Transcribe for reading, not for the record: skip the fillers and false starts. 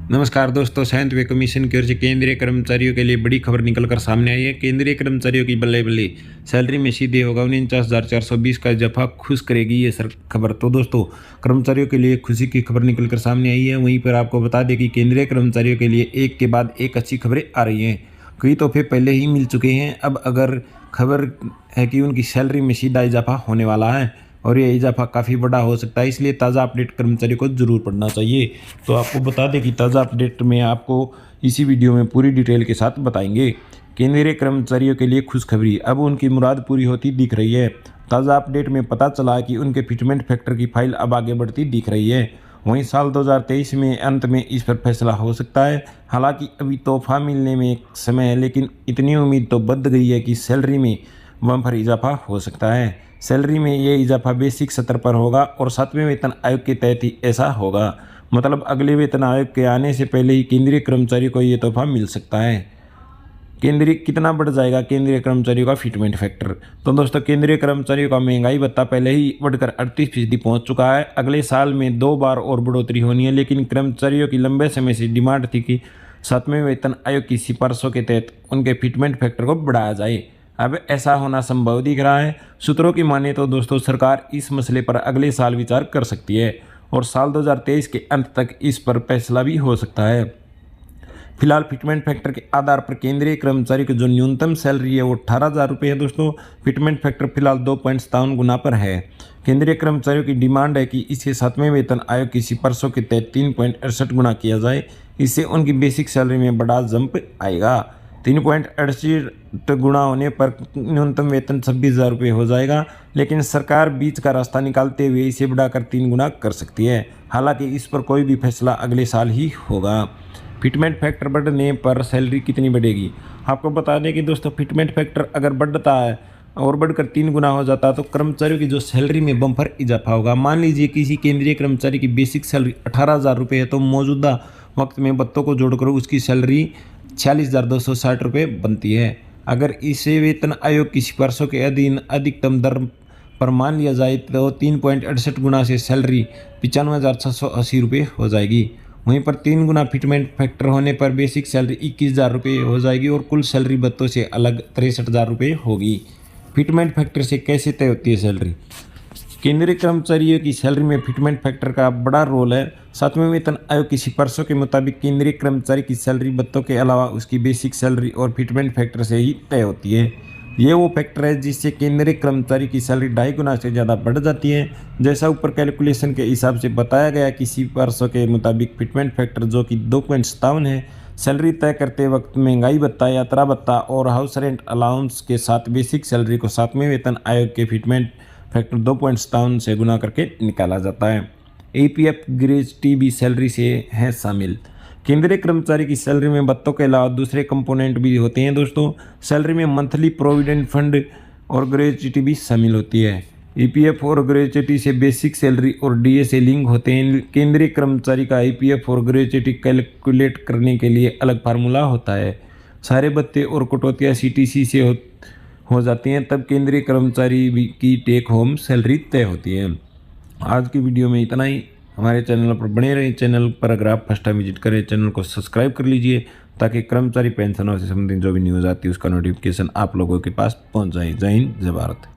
नमस्कार दोस्तों, 7वें कमीशन की ओर से केंद्रीय कर्मचारियों के लिए बड़ी खबर निकलकर सामने आई है। केंद्रीय कर्मचारियों की बल्ले बल्ले सैलरी में सीधे होगा 49,420 का इजाफा, खुश करेगी ये सर खबर। तो दोस्तों, कर्मचारियों के लिए खुशी की खबर निकलकर सामने आई है। वहीं पर आपको बता दें कि केंद्रीय कर्मचारियों के लिए एक के बाद एक अच्छी खबरें आ रही हैं। कई तोहफे पहले ही मिल चुके हैं, अब अगर खबर है कि उनकी सैलरी में सीधा इजाफा होने वाला है और ये इजाफा काफ़ी बड़ा हो सकता है, इसलिए ताज़ा अपडेट कर्मचारी को ज़रूर पढ़ना चाहिए। तो आपको बता दें कि ताज़ा अपडेट में आपको इसी वीडियो में पूरी डिटेल के साथ बताएंगे। केंद्रीय कर्मचारियों के लिए खुशखबरी, अब उनकी मुराद पूरी होती दिख रही है। ताज़ा अपडेट में पता चला कि उनके फिटमेंट फैक्टर की फाइल अब आगे बढ़ती दिख रही है। वहीं साल 2023 में अंत में इस पर फैसला हो सकता है। हालांकि अभी तोहफा मिलने में एक समय है, लेकिन इतनी उम्मीद तो बढ़ गई है कि सैलरी में बम्पर इजाफा हो सकता है। सैलरी में ये इजाफा बेसिक स्तर पर होगा और 7वें वेतन आयोग के तहत ही ऐसा होगा। मतलब अगले वेतन आयोग के आने से पहले ही केंद्रीय कर्मचारी को ये तोहफा मिल सकता है। केंद्रीय कितना बढ़ जाएगा केंद्रीय कर्मचारियों का फिटमेंट फैक्टर? तो दोस्तों, केंद्रीय कर्मचारियों का महंगाई भत्ता पहले ही बढ़कर 38% पहुंच चुका है। अगले साल में 2 बार और बढ़ोतरी होनी है, लेकिन कर्मचारियों की लंबे समय से डिमांड थी कि 7वें वेतन आयोग की सिफारिशों के तहत उनके फिटमेंट फैक्टर को बढ़ाया जाए। अब ऐसा होना संभव दिख रहा है। सूत्रों की माने तो दोस्तों, सरकार इस मसले पर अगले साल विचार कर सकती है और साल 2023 के अंत तक इस पर फैसला भी हो सकता है। फिलहाल फिटमेंट फैक्टर के आधार पर केंद्रीय कर्मचारी की जो न्यूनतम सैलरी है वो 18,000 रुपये है। दोस्तों, फिटमेंट फैक्टर फिलहाल 2.57 गुना पर है। केंद्रीय कर्मचारियों की डिमांड है कि इसे 7वें वेतन आयोग की सिफारिशों के तहत 3.68 गुना किया जाए। इससे उनकी बेसिक सैलरी में बड़ा जंप आएगा। 3.68 गुना होने पर न्यूनतम वेतन 26,000 रुपये हो जाएगा, लेकिन सरकार बीच का रास्ता निकालते हुए इसे बढ़ाकर 3 गुना कर सकती है। हालांकि इस पर कोई भी फैसला अगले साल ही होगा। फिटमेंट फैक्टर बढ़ने पर सैलरी कितनी बढ़ेगी? आपको बता दें कि दोस्तों, फिटमेंट फैक्टर अगर बढ़ता है और बढ़कर 3 गुना हो जाता है तो कर्मचारियों की जो सैलरी में बम्पर इजाफा होगा। मान लीजिए किसी केंद्रीय कर्मचारी की बेसिक सैलरी 18,000 रुपये है, तो मौजूदा वक्त में भत्तों को जोड़कर उसकी सैलरी 46,260 रुपये बनती है। अगर इसे वेतन आयोग की सिफारिशों के अधीन अधिकतम दर पर मान लिया जाए तो 3.68 गुना से सैलरी 95,680 रुपये हो जाएगी। वहीं पर 3 गुना फिटमेंट फैक्टर होने पर बेसिक सैलरी 21,000 रुपये हो जाएगी और कुल सैलरी भत्तों से अलग 63,000 रुपये होगी। फिटमेंट फैक्टर से कैसे तय होती है सैलरी? केंद्रीय कर्मचारियों की सैलरी में फिटमेंट फैक्टर का बड़ा रोल है। 7वें वेतन आयोग की सिफारिशों के मुताबिक केंद्रीय कर्मचारी की सैलरी भत्तों के अलावा उसकी बेसिक सैलरी और फिटमेंट फैक्टर से ही तय होती है। ये वो फैक्टर है जिससे केंद्रीय कर्मचारी की सैलरी 2.5 गुना से ज़्यादा बढ़ जाती है। जैसा ऊपर कैलकुलेशन के हिसाब से बताया गया कि सिफारिशों के मुताबिक फिटमेंट फैक्टर जो कि 2.57 है, सैलरी तय करते वक्त महंगाई भत्ता, यात्रा भत्ता और हाउस रेंट अलाउंस के साथ बेसिक सैलरी को 7वें वेतन आयोग के फिटमेंट फैक्टर 2.57 से गुना करके निकाला जाता है। APF ग्रेजुटी भी सैलरी से है शामिल। केंद्रीय कर्मचारी की सैलरी में भत्तों के अलावा दूसरे कंपोनेंट भी होते हैं। दोस्तों, सैलरी में मंथली प्रोविडेंट फंड और ग्रेजुटी भी शामिल होती है। EPF और ग्रेजुटी से बेसिक सैलरी और DA से लिंक होते हैं। केंद्रीय कर्मचारी का EPF और ग्रेजुटी कैलकुलेट करने के लिए अलग फार्मूला होता है। सारे भत्ते और कटौतियाँ CTC से हो जाती हैं, तब केंद्रीय कर्मचारी की टेक होम सैलरी तय होती है। आज की वीडियो में इतना ही। हमारे चैनल पर बने रहिए। चैनल पर अगर आप फर्स्ट टाइम विजिट करें, चैनल को सब्सक्राइब कर लीजिए ताकि कर्मचारी पेंशनों से संबंधित जो भी न्यूज़ आती है उसका नोटिफिकेशन आप लोगों के पास पहुंच जाए। जय हिंद, जय भारत।